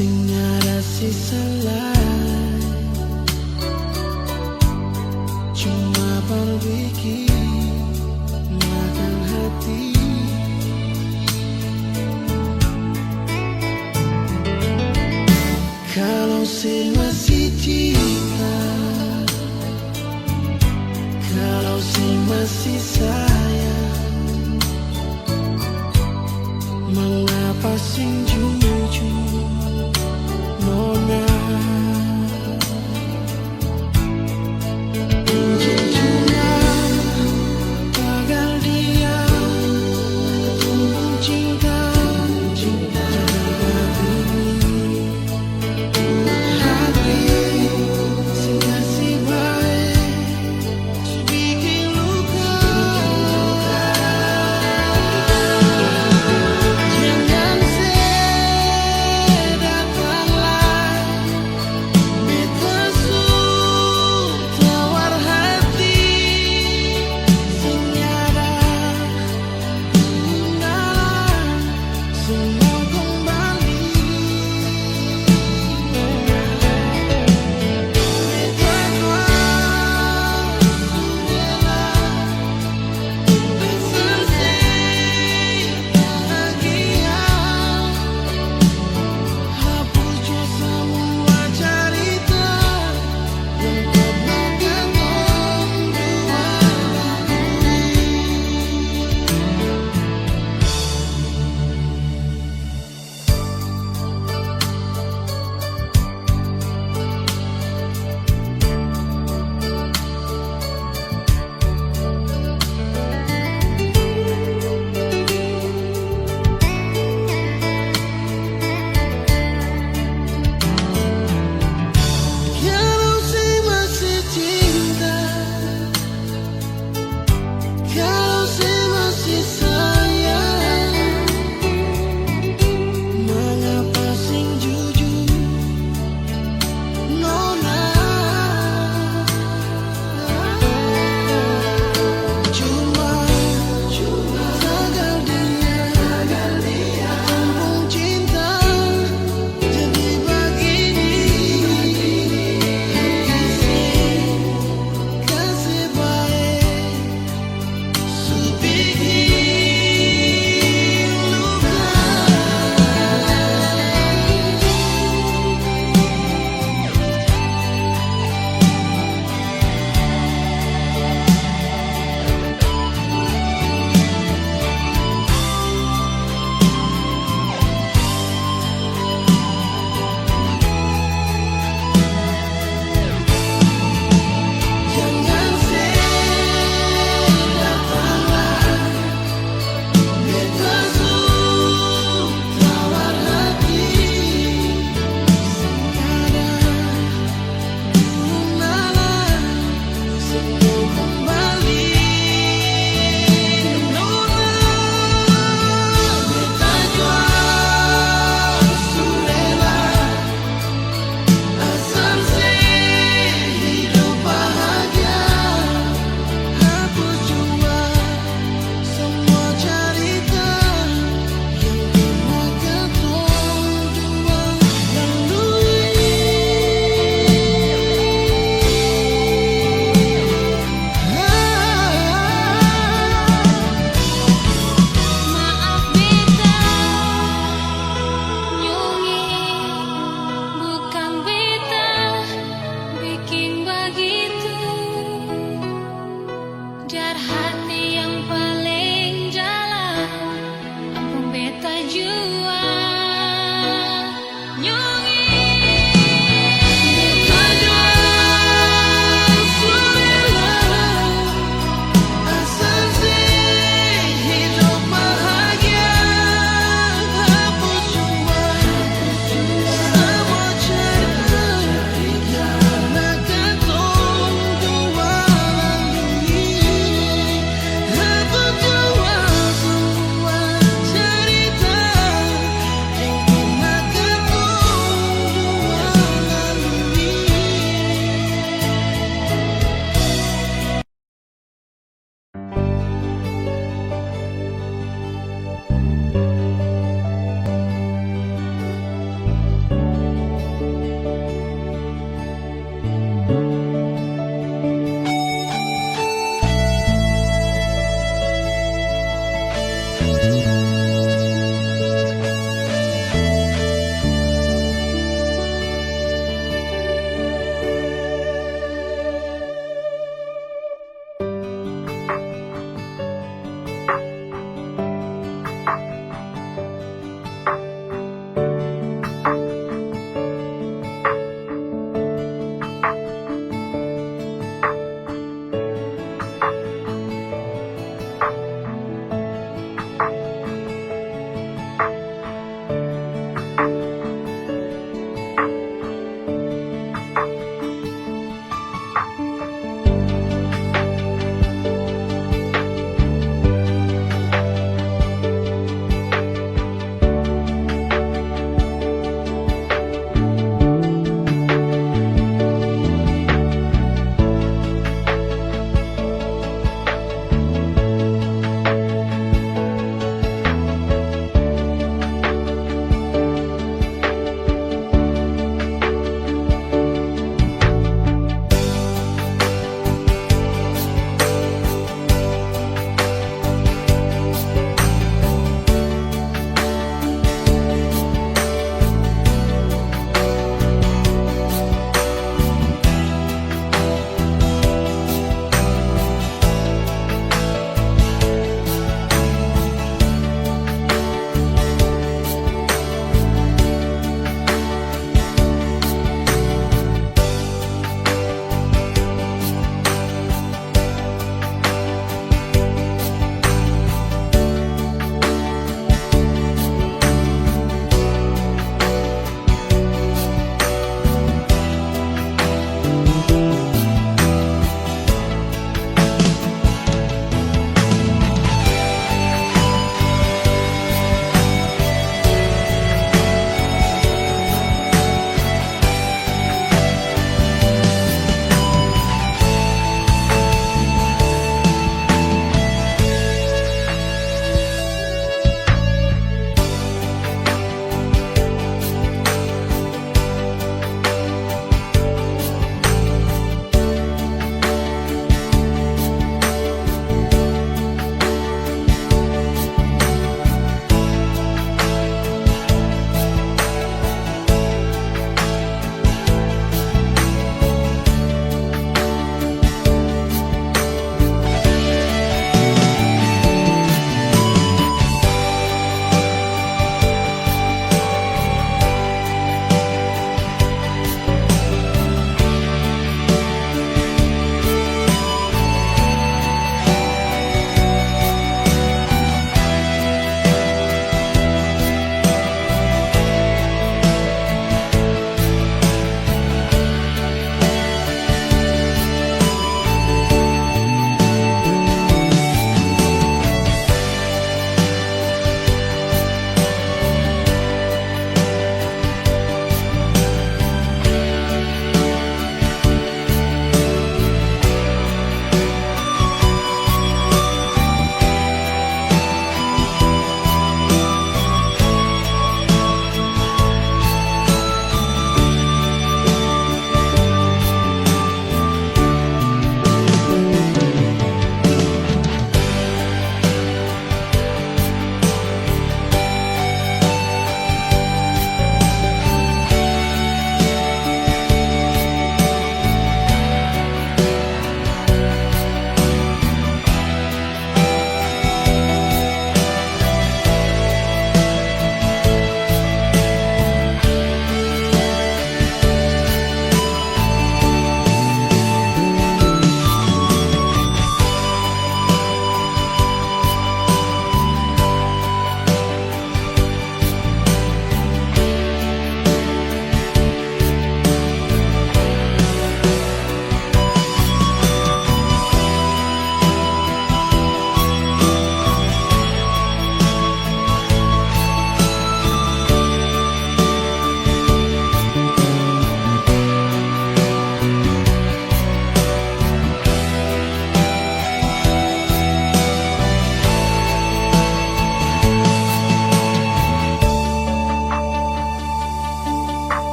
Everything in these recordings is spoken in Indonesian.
sing nyara sisa lain, cuma berpikir makan hati. Kalau si masih cinta, kalau si masih sayang, mengapa sing jujur nona? Jujurnya gagal dia tumbuh cinta, cinta hati sing kasih baik bikin luka.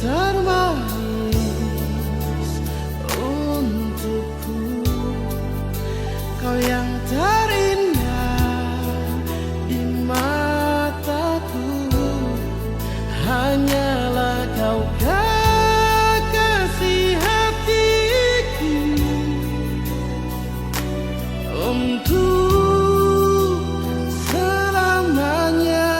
termanis untukku, kau yang terindah di mataku, hanyalah kau kekasih hatiku. Untuk selamanya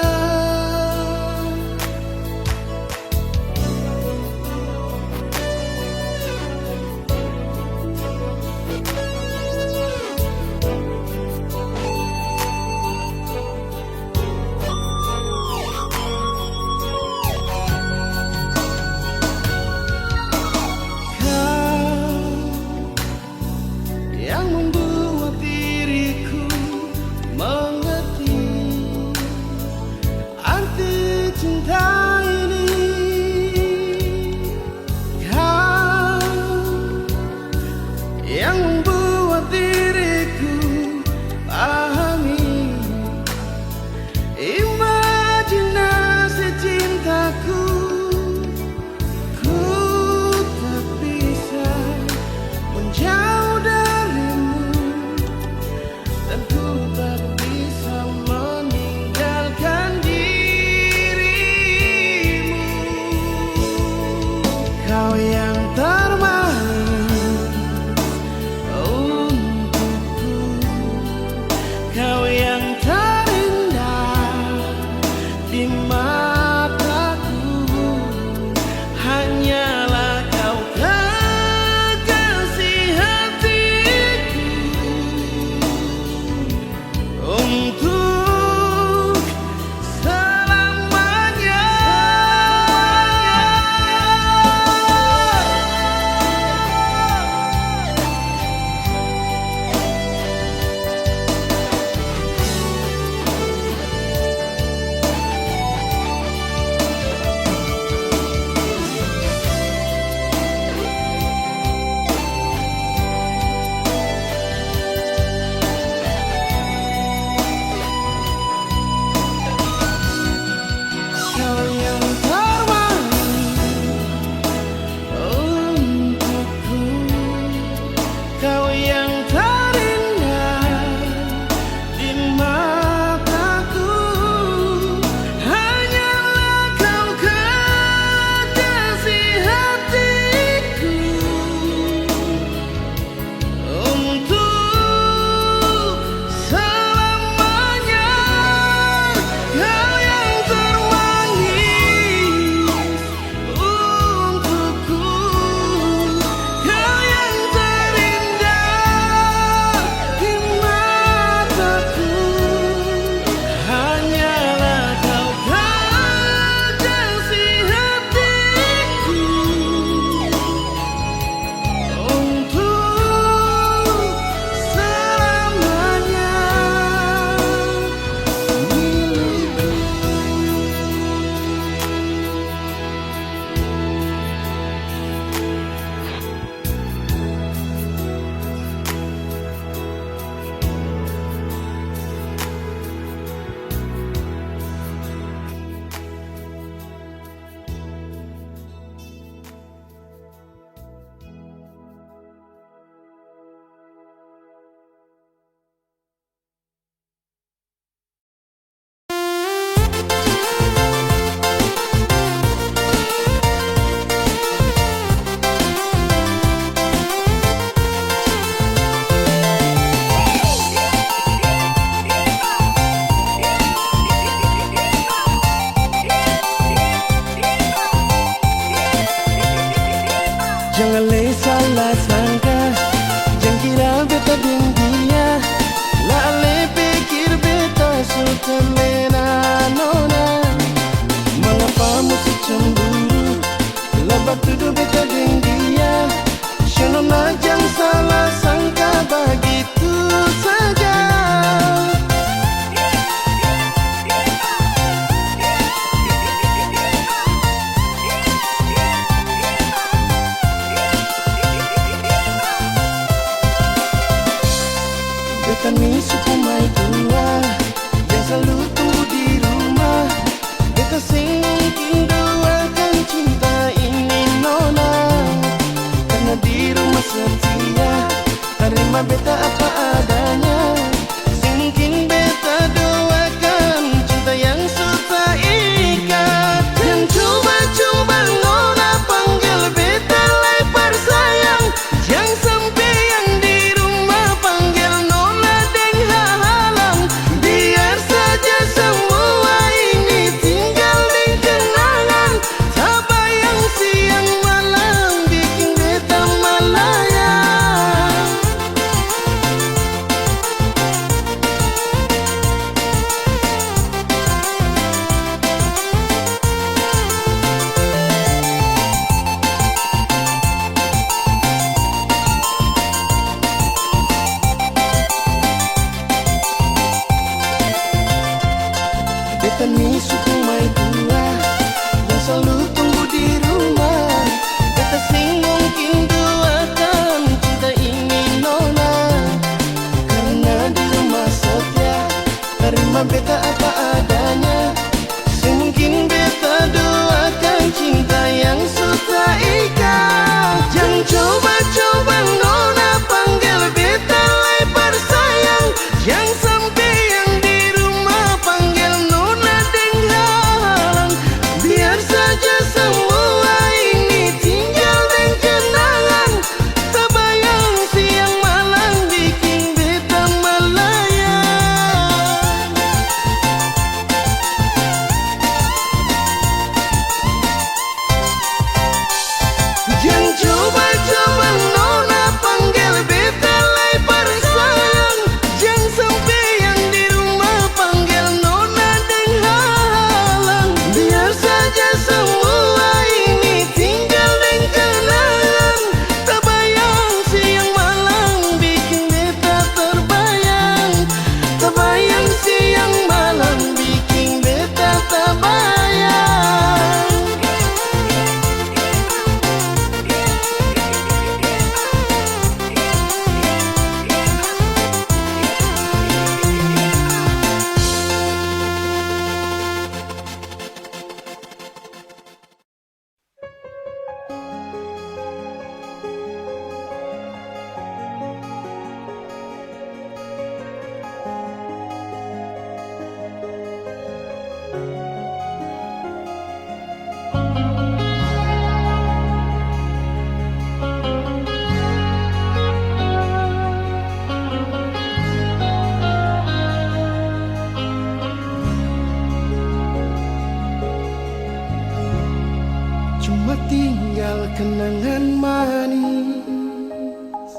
cuma tinggal kenangan manis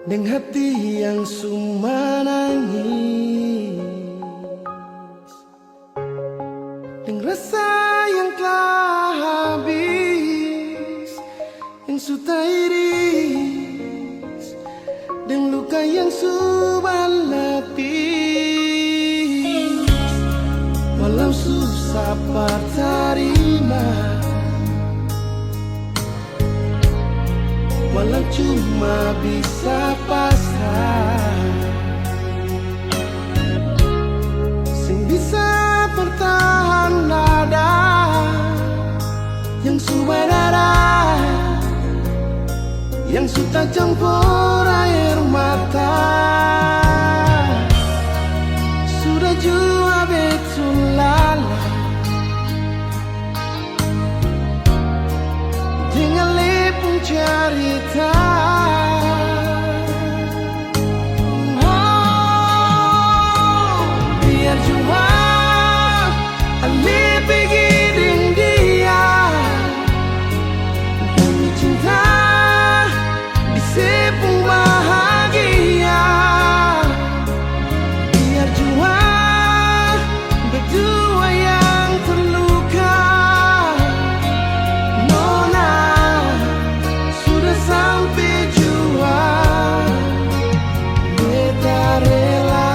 dengan hati yang suma nangis, dengan rasa yang telah habis, yang sudah iris, dan luka yang sudah lapis. Walau susah terima, walau cuma bisa pasrah, sing bisa bertahan nada yang sudah darah, yang sudah campur air mata. Sudah jua betul lala dengan lepung cerita. Biar jua Ale pergi dengan dia, demi cinta di sepung bahagia. Biar jua berdua yang terluka, Nona sudah sampai jua, beta rela.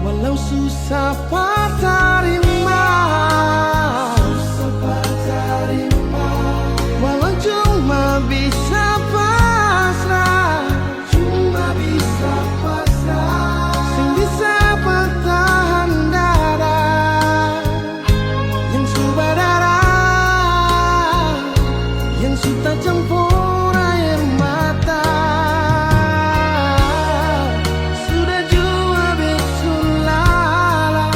Walau susah terima, walau cuma bisa pasrah, sing bisa bertahan dada, yang sudah darah, yang sudah campur air mata. Sudah jua betul lala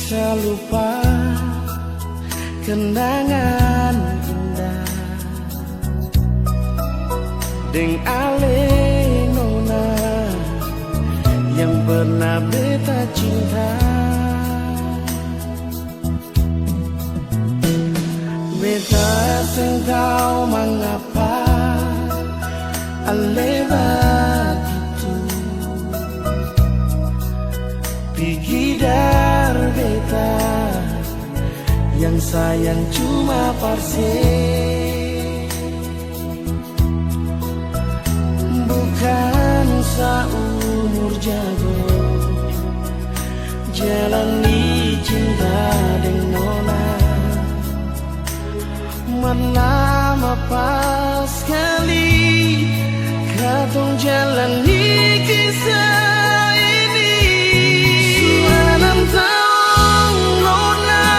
bisa lupa kenangan indah deng ale nona yang pernah beta cinta. Beta sing tahu mengapa ale begitu pigidar beta yang sayang cuma parse, bukan seumur jago jalani cinta dengan nona. Lama pas sekali katong jalani kisah ini. Sudah 6 tahun nona,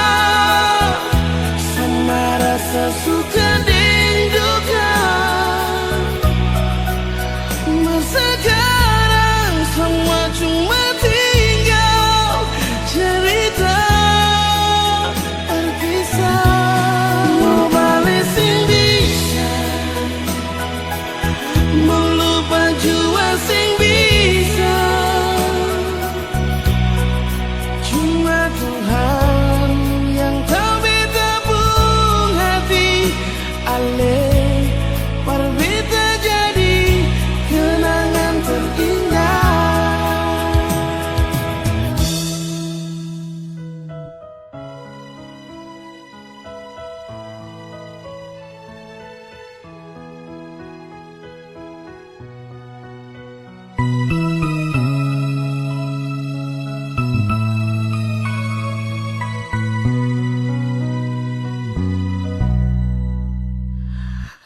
sama rasa suka dan duka. Masa sekarang semua cuma tinggal cerita terpisah.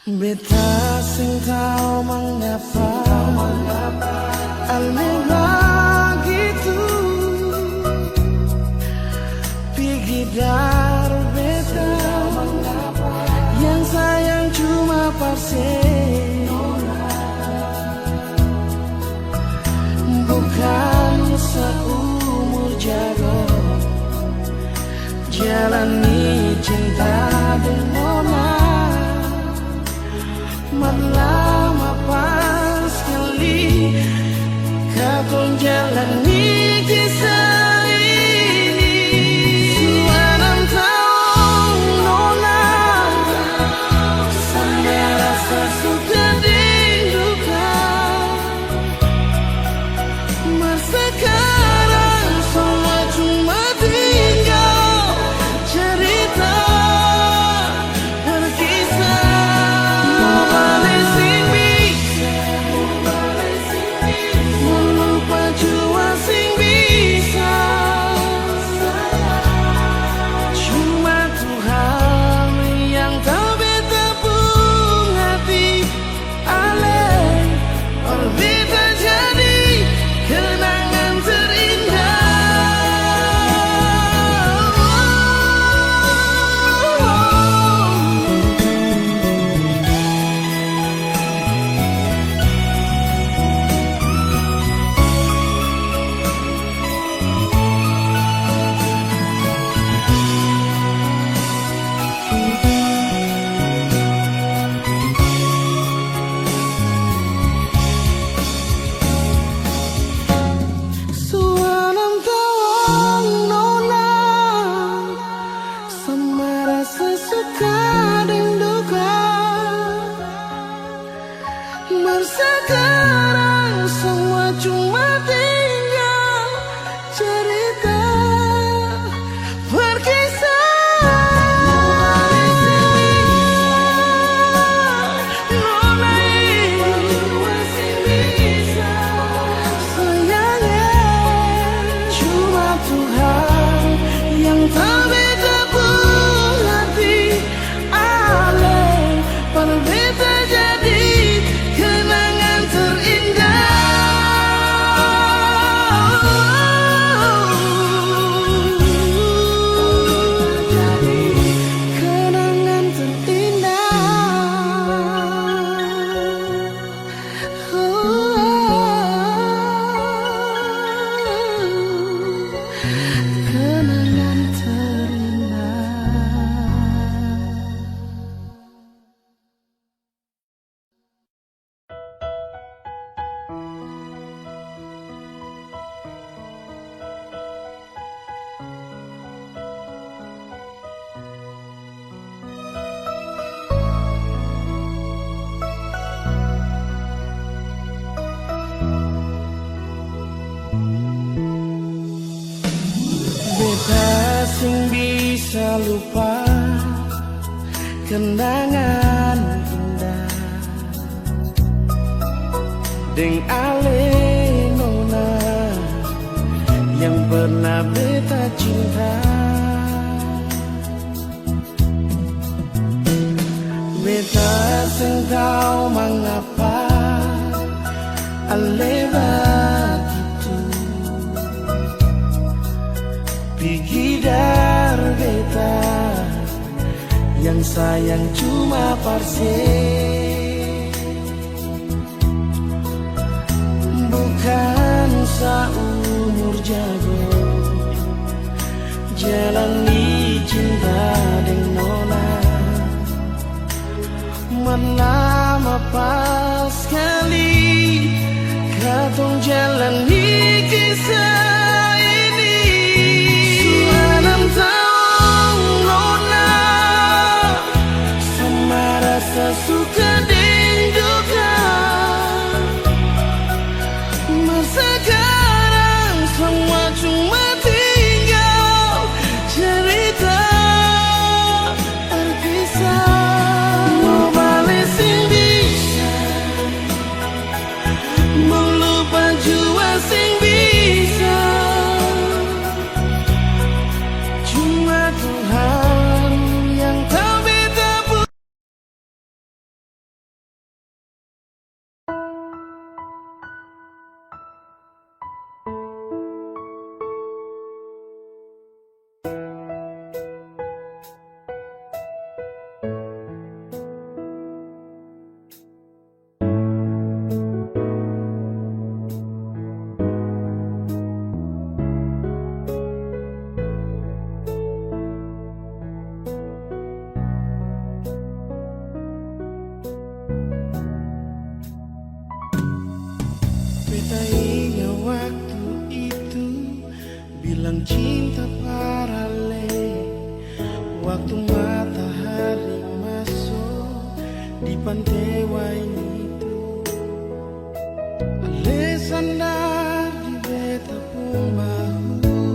Beta sing tahu mengapa ale begitu pigidar beta yang sayang cuma parse, bukan seumur jago jalani cinta dengan nona. Lama pas sekali katong jalani kisah ini. Sudah 6 tahun nona, sama rasa suka dan duka. Masa sekarang semua cuma tinggal cerita Beta sing bisa lupa kenangan indah deng ale nona yang pernah beta cinta. Beta sing tahu mengapa ale begitu pikir beta yang sayang cuma parse, bukan seumur jago jalani cinta dengan nona. Menama pas sekali katong jalani kisah ini. Suanam tahu nona sama rasa suka dan duka. Masa sekarang semua cuma tinggal cerita terpisah. Mau balik sing bisa, mau lupa jua sing bisa. Cuma Tuhan yang tahu beta pun. Beta ingat waktu itu bilang cinta paralel. Waktu matahari masuk di pantai Waini itu, ale sandar di beta pun bahu.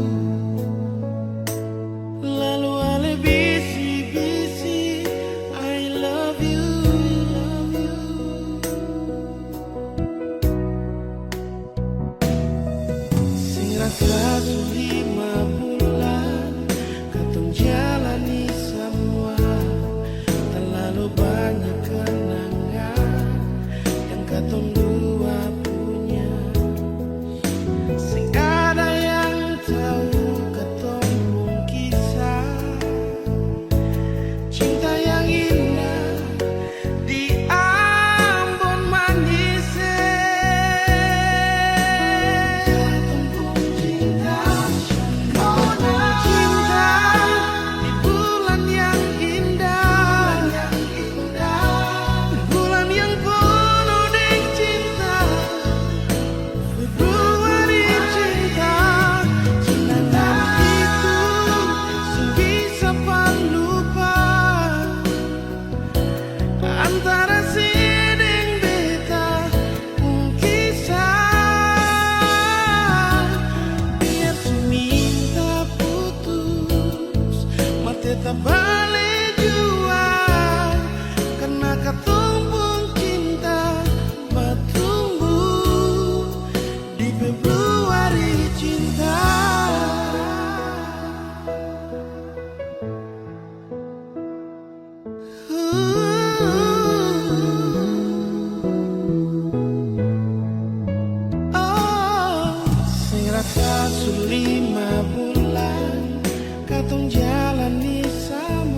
Lalu ale bisi-bisi I love you, love you. Sing rasa 5 bulan katong jalani semua, terlalu banyak kenangan yang katong dua punya. Sing ada yang tahu katong pun kisah cinta yang indah di Ambon manis. Katong pun cinta, katong cinta di bulan yang indah, di bulan yang penuh dengan cinta. Februari cinta, cinta itu sing bisa lupa antara si deng beta pun kisah. Biar si minta putus mah tetap balik jua, karena katong pun cinta bertumbuh di Februari cinta. Sing rasa 5 bulan katong jalani sama,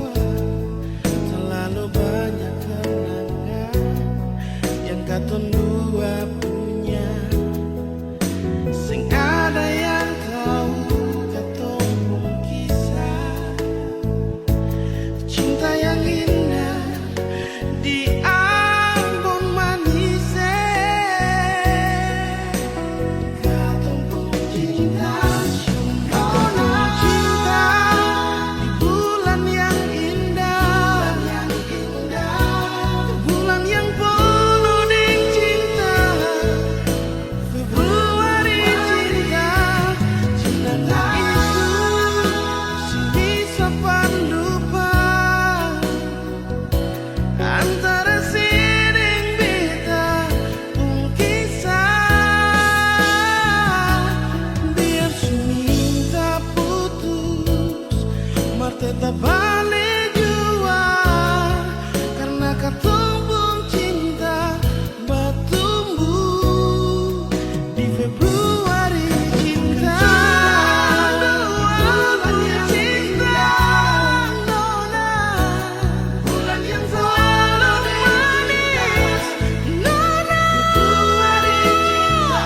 tetap balik jua karena katumbung cinta bertumbuh di Februari cinta. Bulan yang cinta, nona, bulan yang selalu manis, nona. Februari cinta,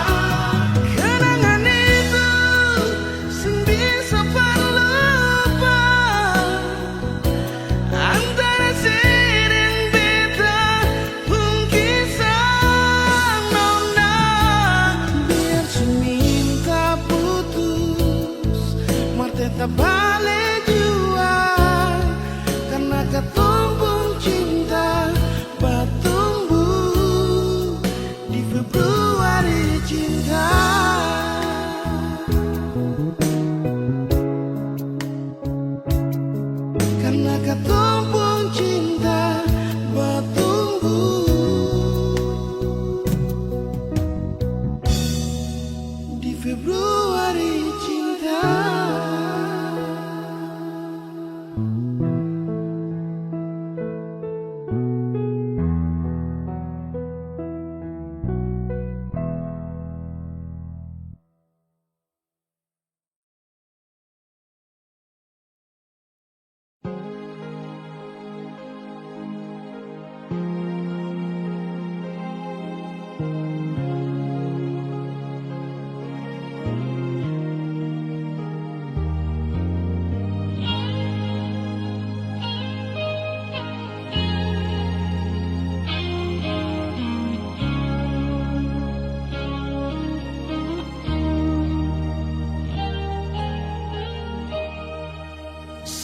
kenangan itu sing bisa lupa antara sering beda bungkisan nona. Biar seminta putus mar tetap balik jua karena katumbung cinta bertumbuh di Februari cinta. Karena katumbung cinta bertumbuh di Februari cinta.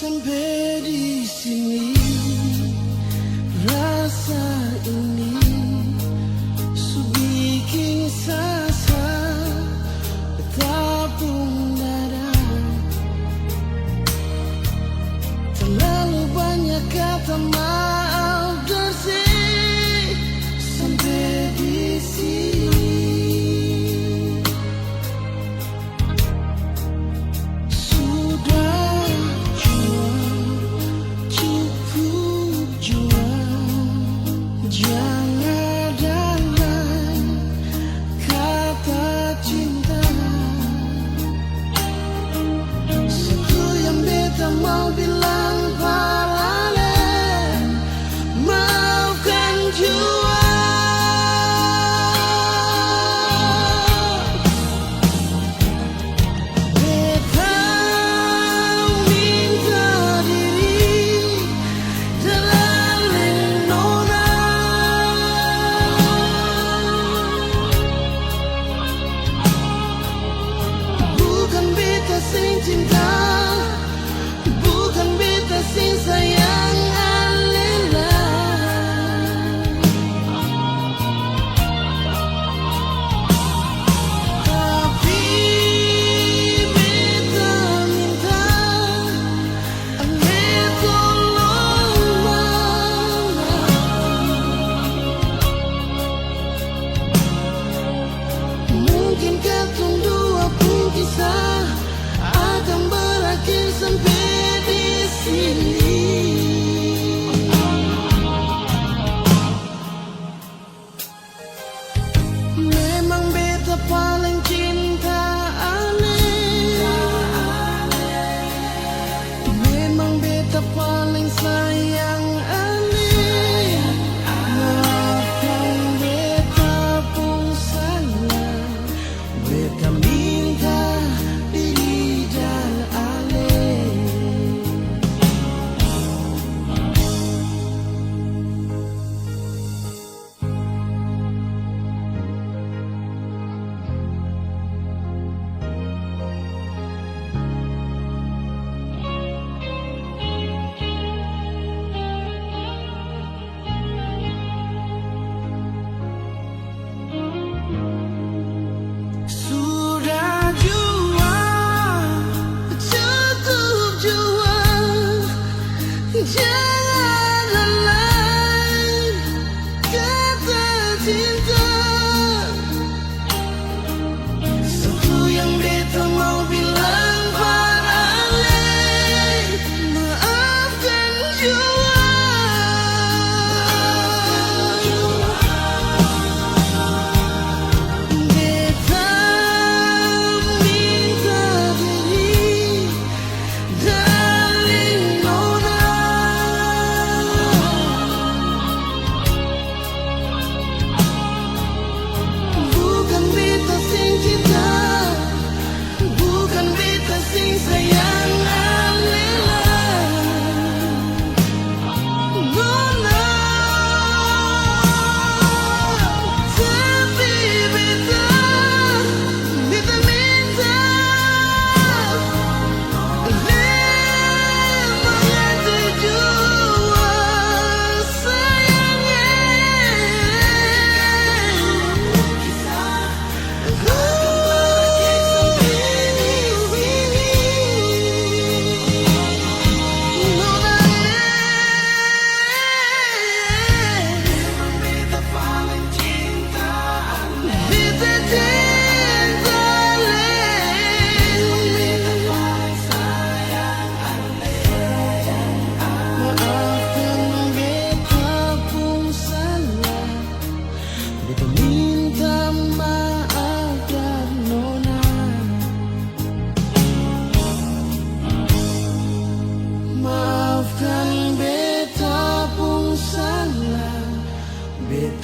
Sampai di sini rasa ini su bikin sasa betapun dada. Terlalu banyak kata maaf bersih sampai di sini. Sudah jangan ada lain kata cinta. Satu yang beta mau bilang parale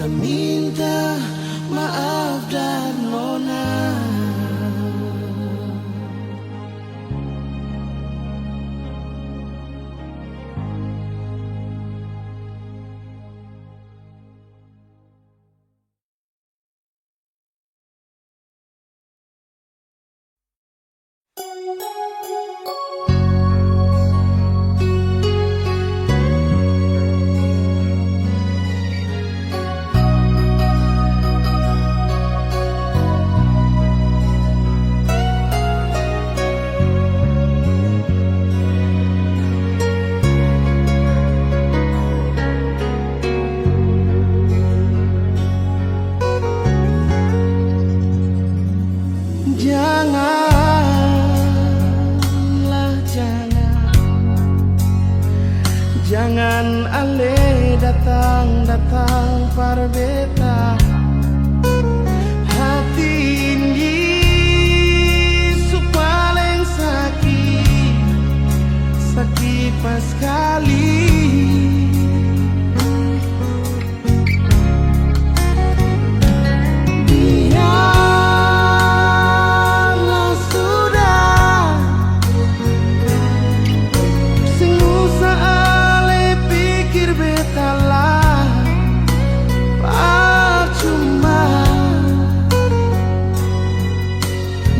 minta maaf dan nona. Jangan ale datang parbeta hati ini supaleng sakit pas sekali.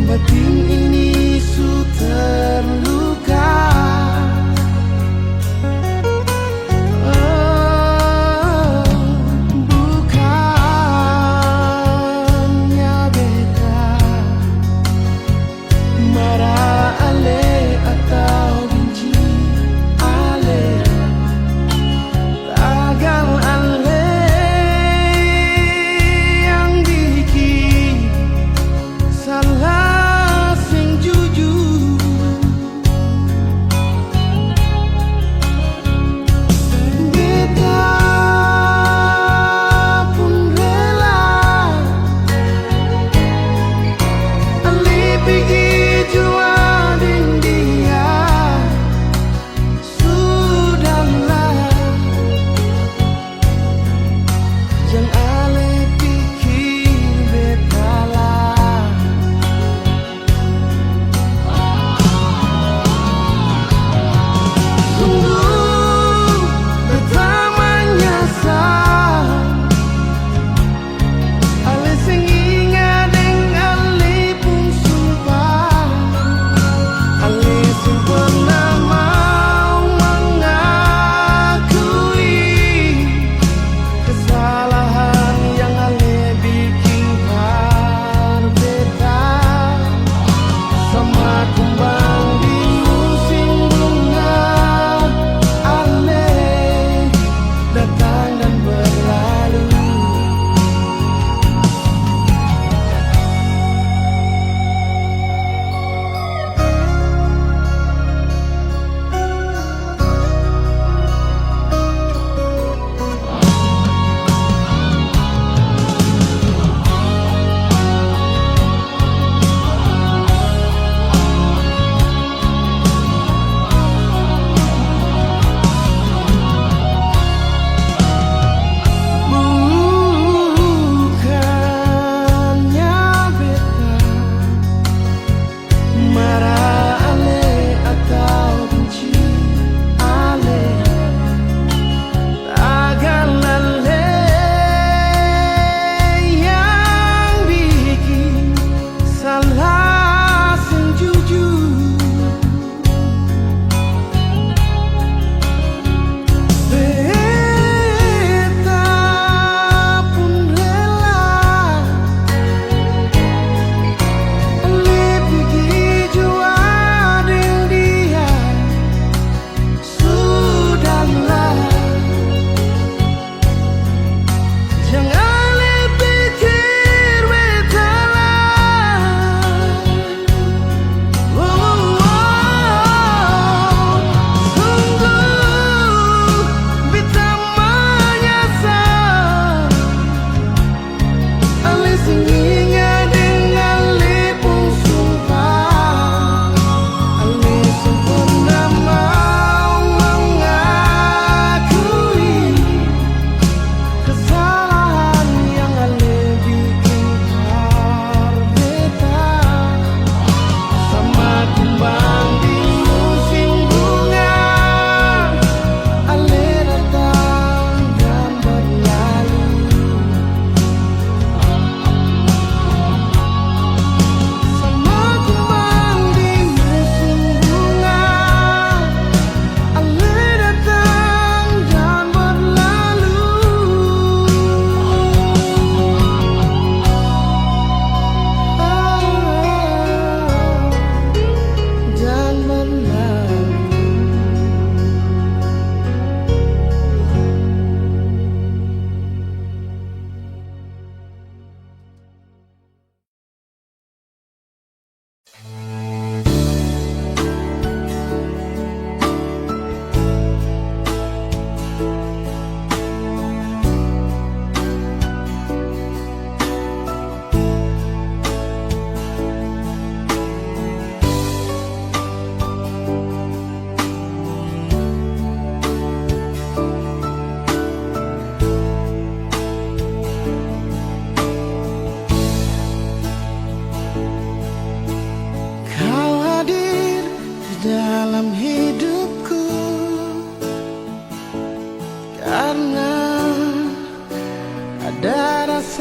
Batin ini su terluka,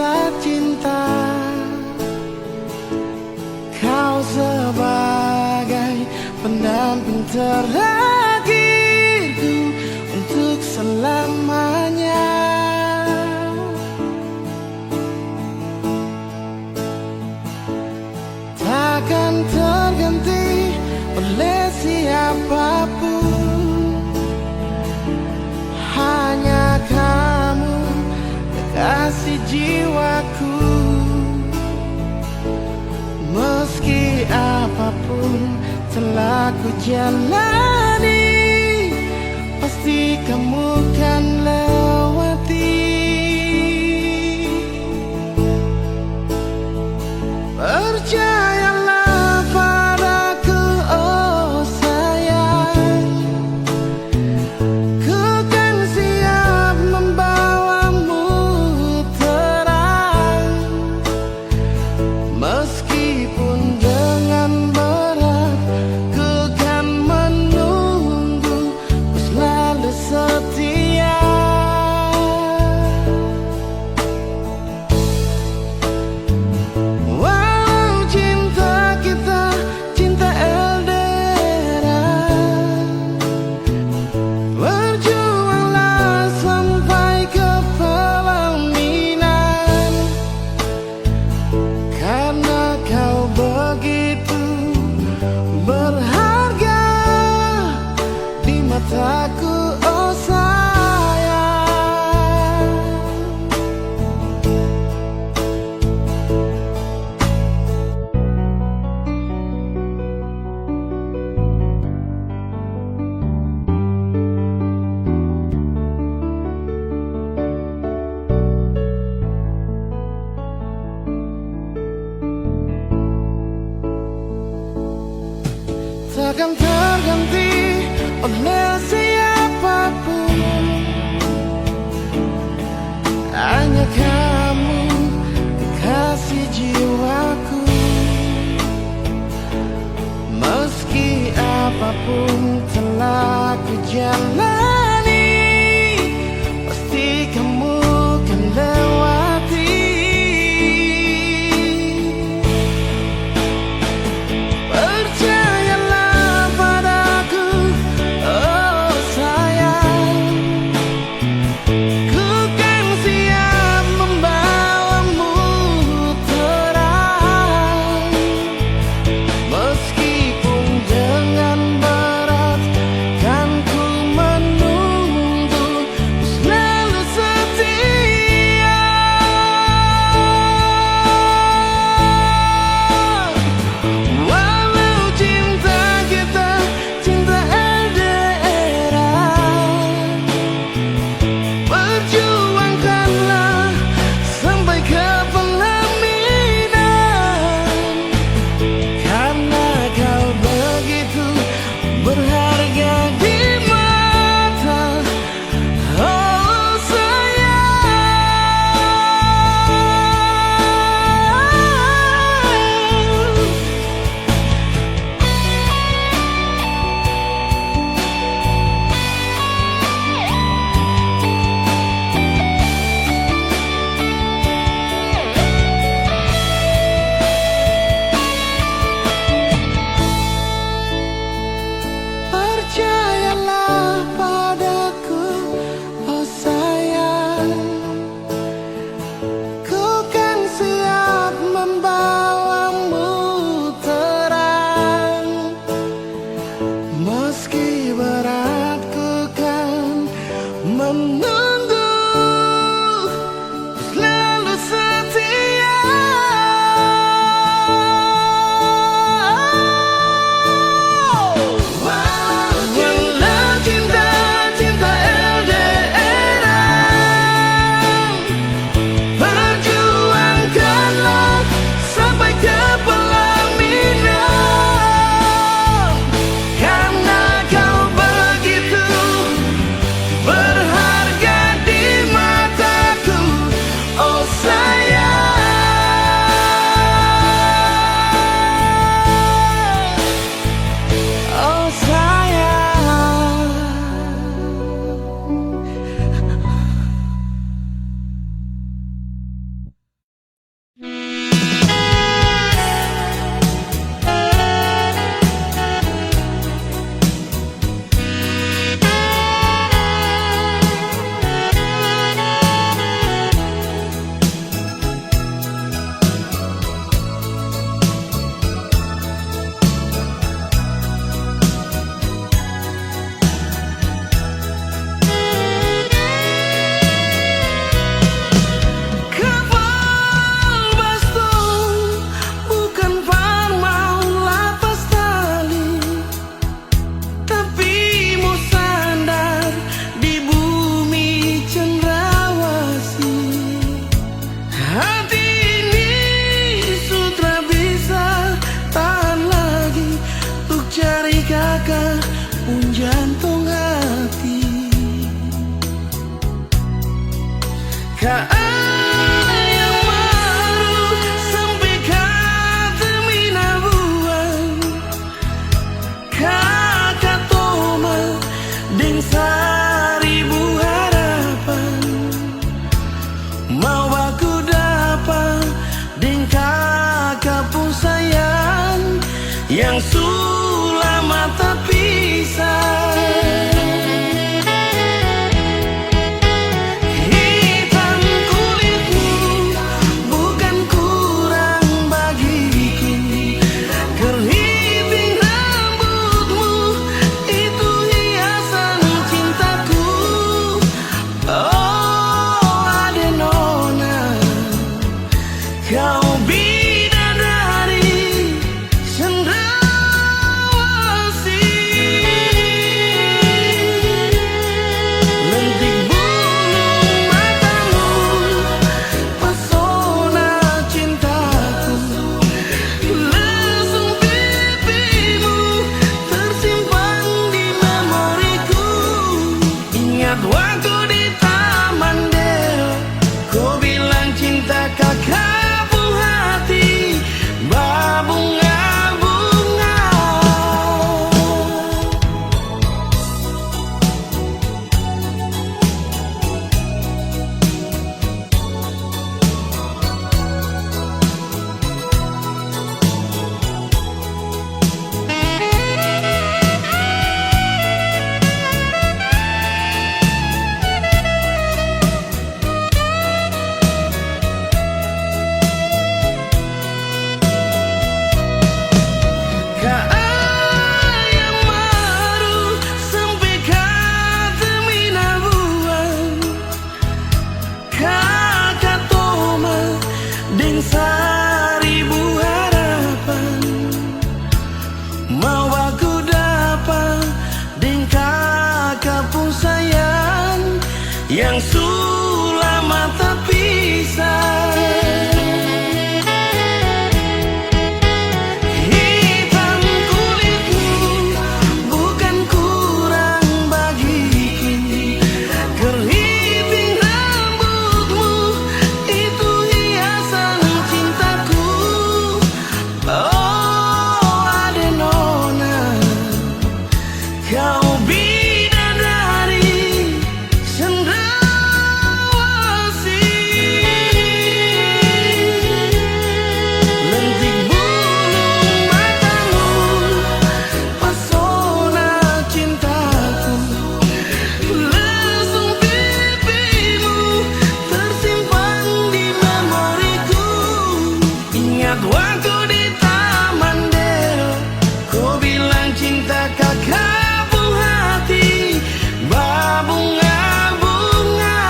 kisah cinta. Kau sebagai pendamping terakhirku untuk selamanya. Takkan terganti oleh siapapun, hanya kamu kekasih jiwaku. Meski apapun telah ku jalani, pasti kamu kan lewati. Percayalah padaku, oh sayang, ku kan siap membawamu terang. Meskipun dengan berat, ku kan menunggu, ku selalu setia. Walau cinta kita cinta LDR, berjuanglah sampai ke pelaminan. Karena kau begitu berharga di mataku, oh sayang. Takkan terganti oleh siapapun, hanya kamu kekasih jiwaku. Meski apapun telah ku jalani, pasti kamu kan lewati. Percayalah padaku, oh sayang, ku kan siap membawamu terang. Meskipun dengan berat, kan ku menunggu, ku selalu setia. Walau cinta kita cinta LDR, berjuangkanlah sampai ke pelaminan. Karena kau begitu berharga di mata, oh sayang. Percayalah padaku, oh sayang, ku kan siap membawamu terang. Meski berat, ku kan menunggu, ku selalu setia. Walau cinta cinta LDR, berjuangkanlah sampai ke pelaminan. Karena kau begitu berharga Yang baru sampai termina buang kakak toma deng seribu harapan mau aku dapat deng kakak pun sayang yang sulama tak pisah. Kau bidadari cendrawasih, lentik bulu matamu, pesona cintaku, lesung pipimu tersimpan di memoriku. Ingat waktu di Taman Deo, kau bilang cinta kakak seribu harapan mau aku dapat deng kakak pun sayang yang sulama tak pisah. Kau bidadari cendrawasih, lentik bulu matamu, pesona cintaku, lesung pipimu tersimpan di memoriku. Ingat waktu di Taman Deo, kau bilang cinta kakak bunga-bunga.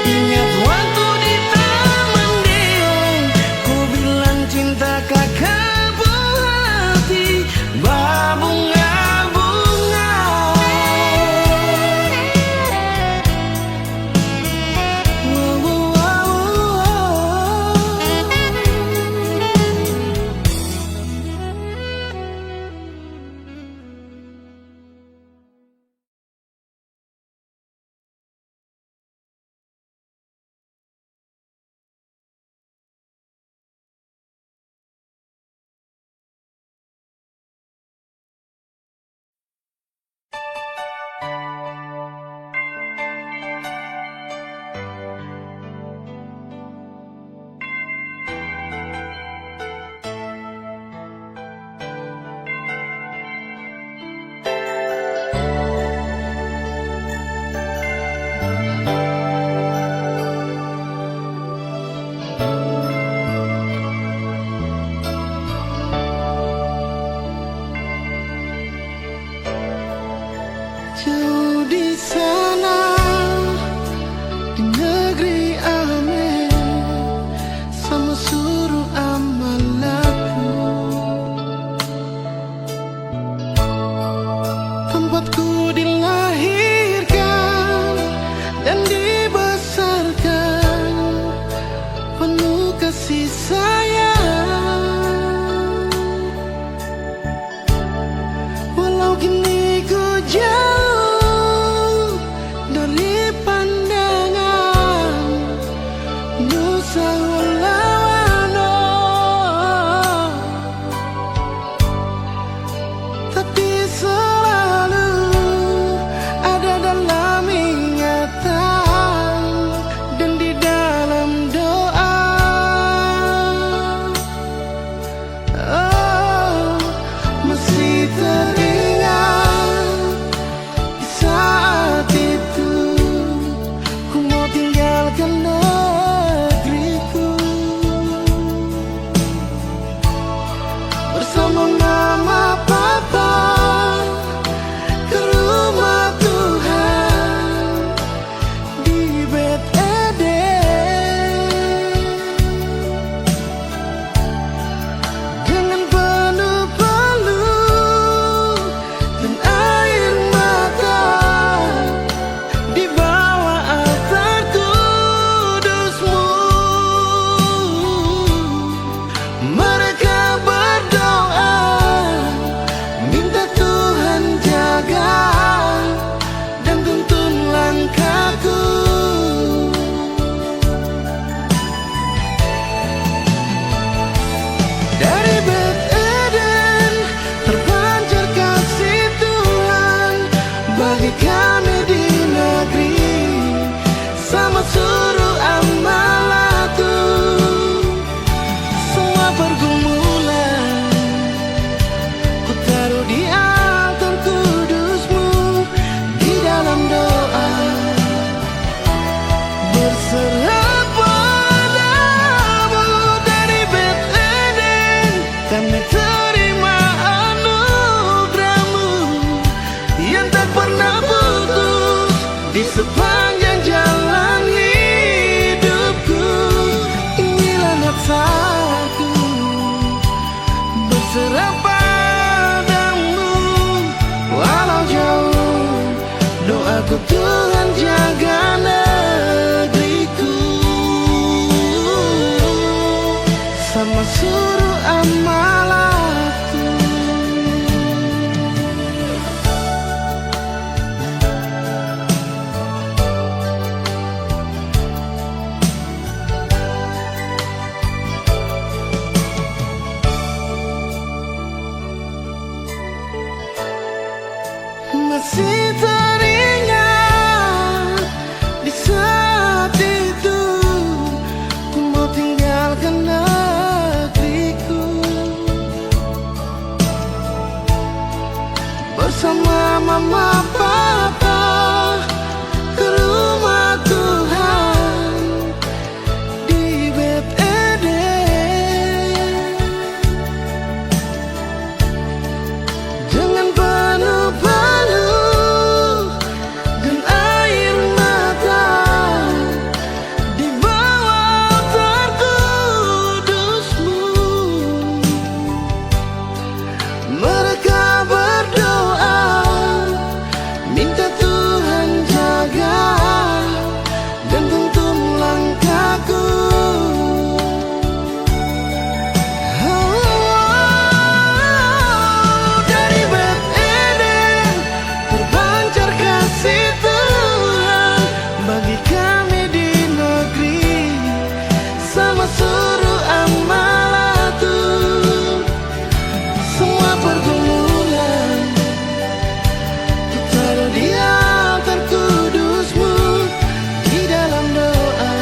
Ingat waktu di Taman Deo, ku bilang cinta kakak hati bunga-bunga. Jauh di sana, di negeri Amen, sama suruh amalku, tempatku dilahirkan dan dibesarkan, penuh kasih sayang. Walau kini ku jauh Tuhan jaga negeriku, sama suruh amalatu. Masih teringat di saat itu ku mau tinggalkan negeriku bersama mama papa ke rumah Tuhan di Bethlehem dengan penuh dan air mata di bawah terkudusmu. Mereka berdoa minta Tuhan jaga dan tuntun langkahku. Dari Bethlehem terpancar kasih Tuhan bagi kami di negeri, sama suruh amalatu. Semua pergumulan ku taruh di altar kudusmu, di dalam doa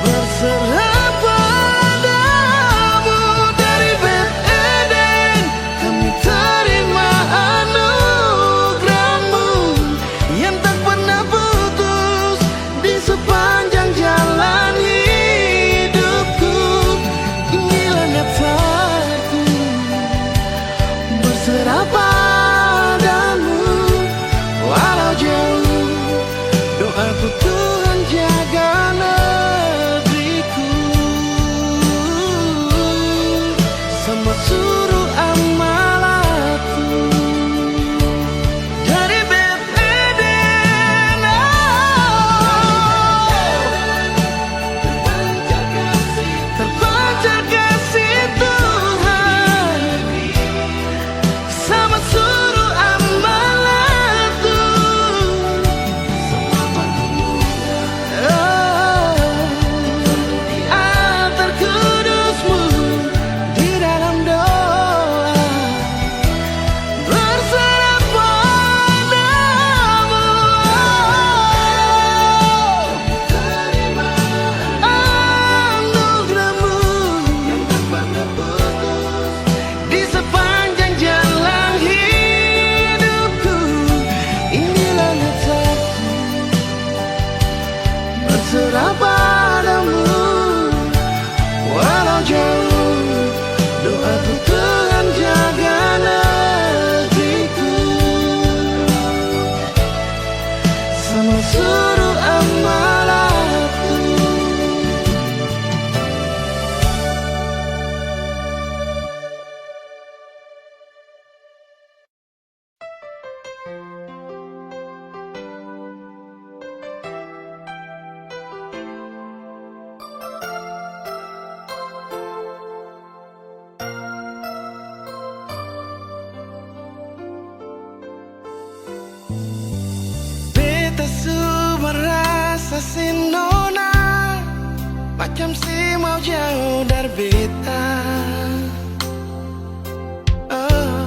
berserah padamu. Dari Bethlehem kami terima anugerahmu yang tak pernah putus di sepanjang jalan hidupku. Inilah nyataku berserah padamu, walau jauh doaku Tuhan jaga negeriku, sama suruh amalatu. Dari Bethlehem terpancar kasih Tuhan, sama suruh amalatu. Di altar kudusmu, di dalam doa berserah padamu. Terima anugerahmu yang tak pernah putus di sepanjang jalan hidupku. Inilah nyataku berserah padamu, walau jauh doaku Tuhan jaga negeriku, sama suruh amalatu. Beta su merasa si nona macam si mau jauh dari beta. Oh,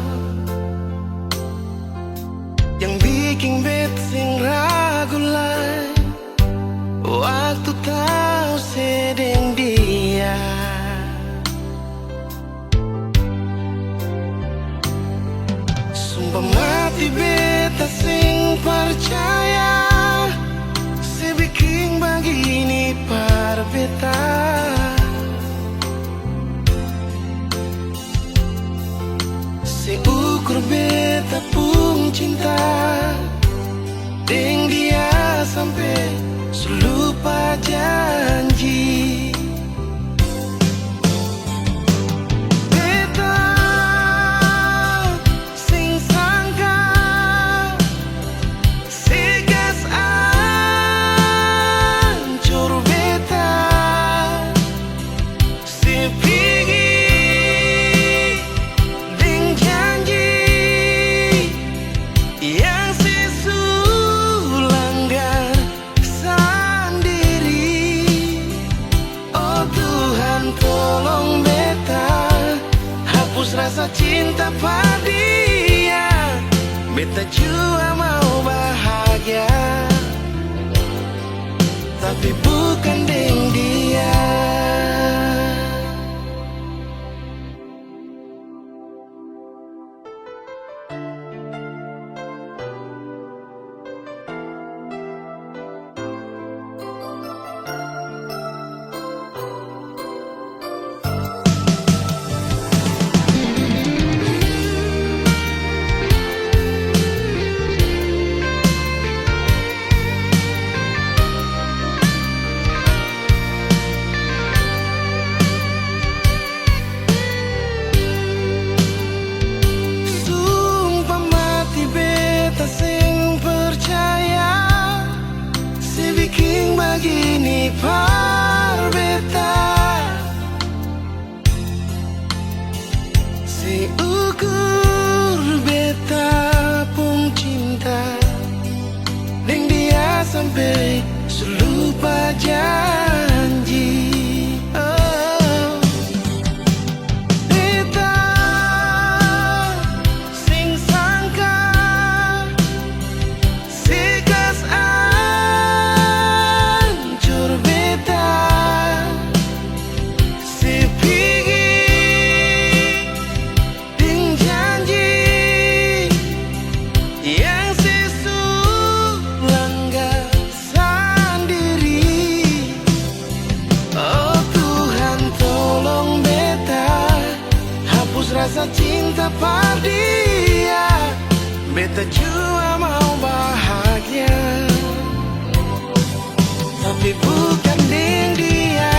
yang bikin bet sing ragu lah waktu tahu sedang dia. Sumpah mati beta sing percaya si bikin begini par beta. Si ukur beta pun cinta dengan dia sampai selupa janji. Beta sing sangka cinta pada dia, beta jua mau bahagia, tapi bukan dengan dia. Begini par beta, si ukur beta pun cinta dengan dia sampai selupa janji. Oh, beta sing sangka sikas rasa cinta pada dia, beta jua mau bahagia, tapi bukan dengan dia.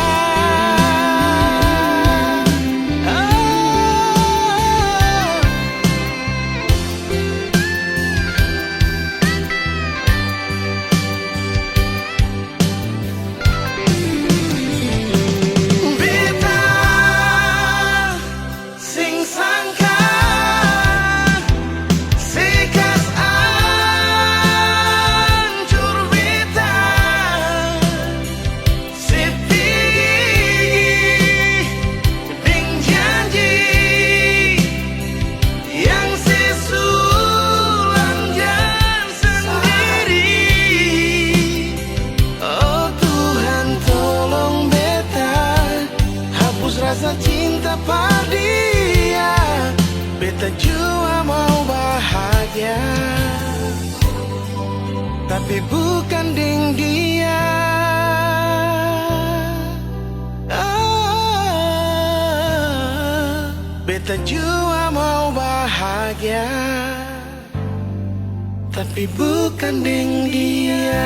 Rasa cinta pada dia, beta jua mau bahagia, tapi bukan dengan dia. Beta jua mau bahagia, tapi bukan dengan dia.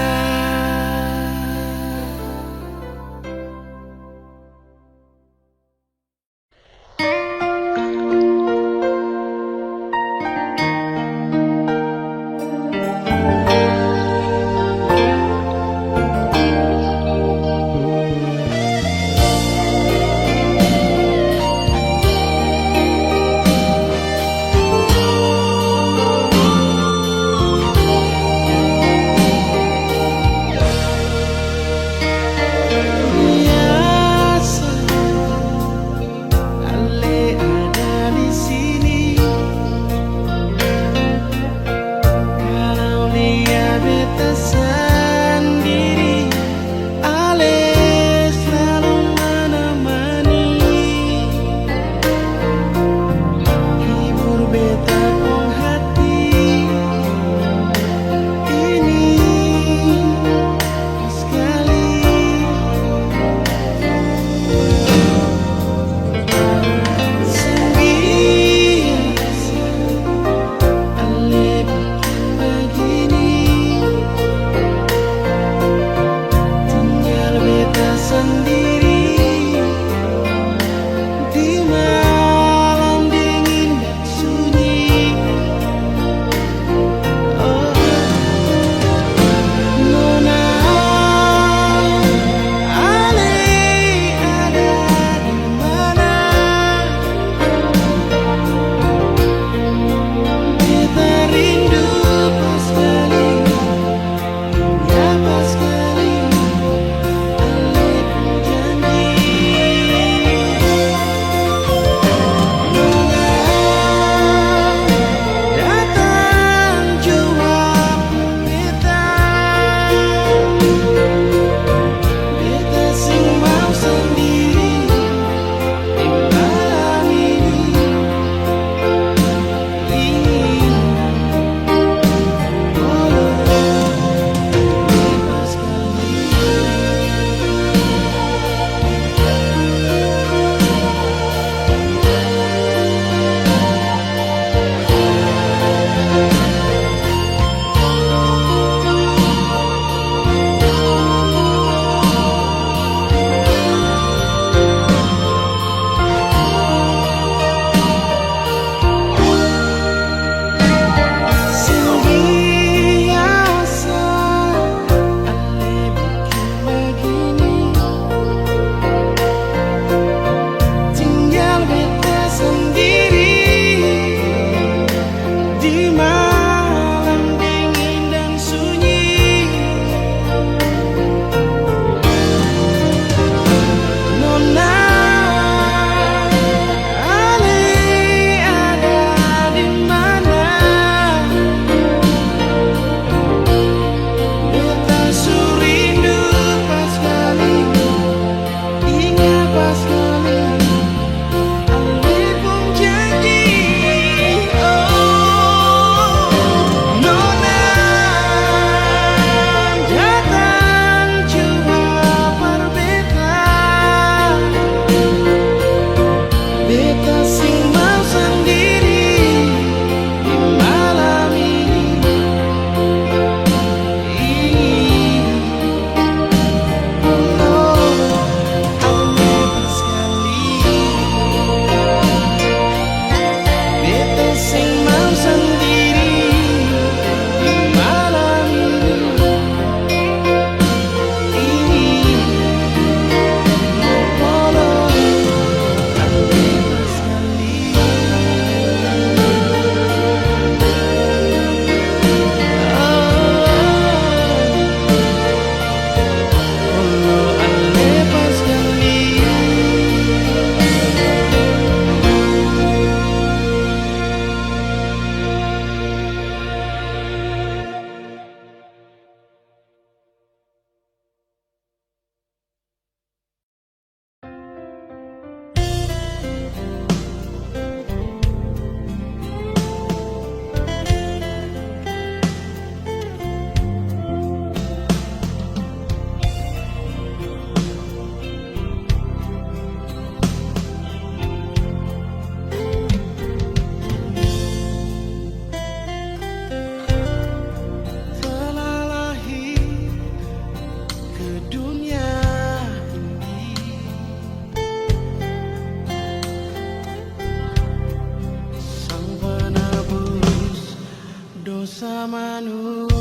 dosa manusia.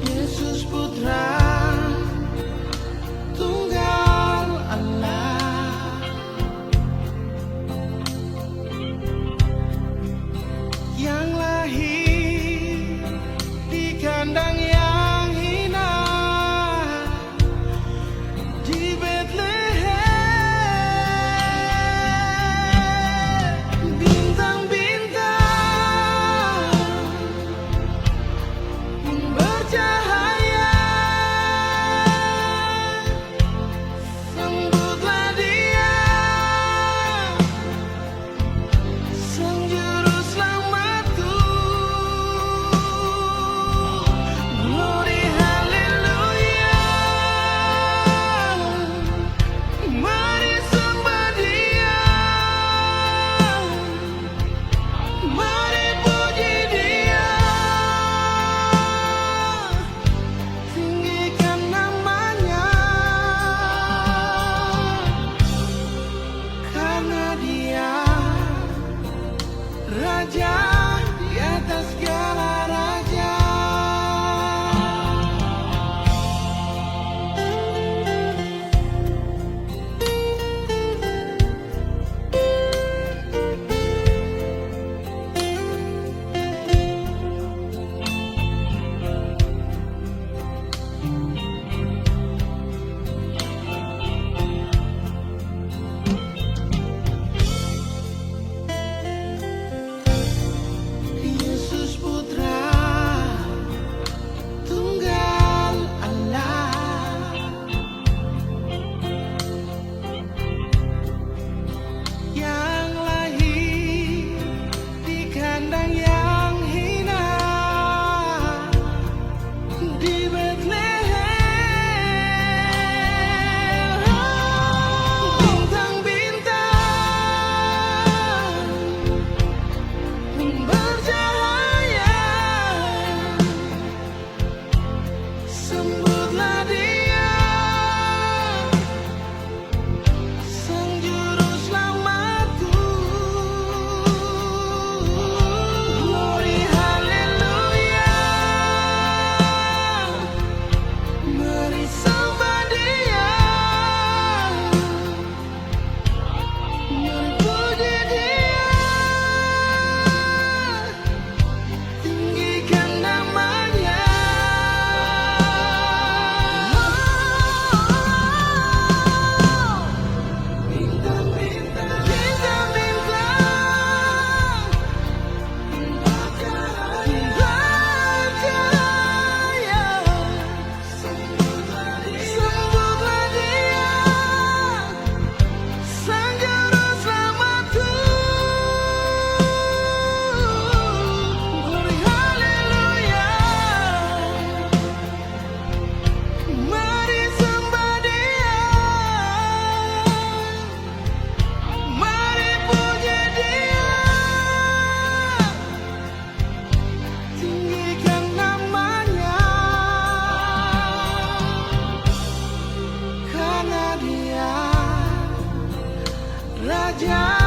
Yesus Putra Tunggal Allah, yang lahir di kandang yang hina di Bethlehem. Bintang-bintang pun bercahaya, sambutlah Dia, Sang Juru Selamatku. Glory haleluya, mari sembah Dia, mari puji Dia, tinggikan namanya, karena Dia Raja di atas segala raja. Yesus Putra Tunggal Allah, yang lahir di kandang yang hina di Bethlehem. Bintang-bintang pun bercahaya, sembutlah Dia, Sang Juru Selamatku. Glory haleluya, mari sembah Dia, mari puji Dia, tinggikan namanya. Bintang-bintang, bintang-bintang bercahaya, sembutlah Dia, Sang Juru Selamatku. Glory haleluya, mari sembah Dia, mari puji Dia, tinggikan namanya, karena Dia Raja